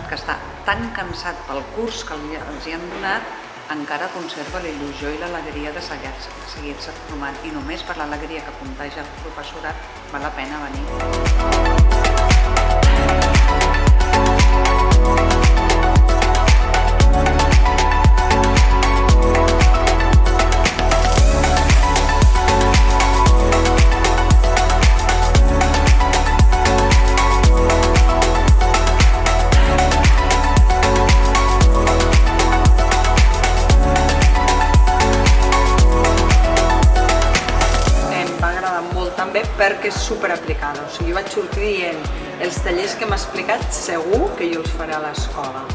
malgrat que està tan cansat pel curs que els hi han donat, encara conserva la il·lusió i l'alegria de seguir-se formant, i només per l'alegria que contagia el professorat val la pena venir. També perquè és superaplicada, o sigui, jo vaig sortir dient els tallers que m'ha explicat segur que jo els faré a l'escola.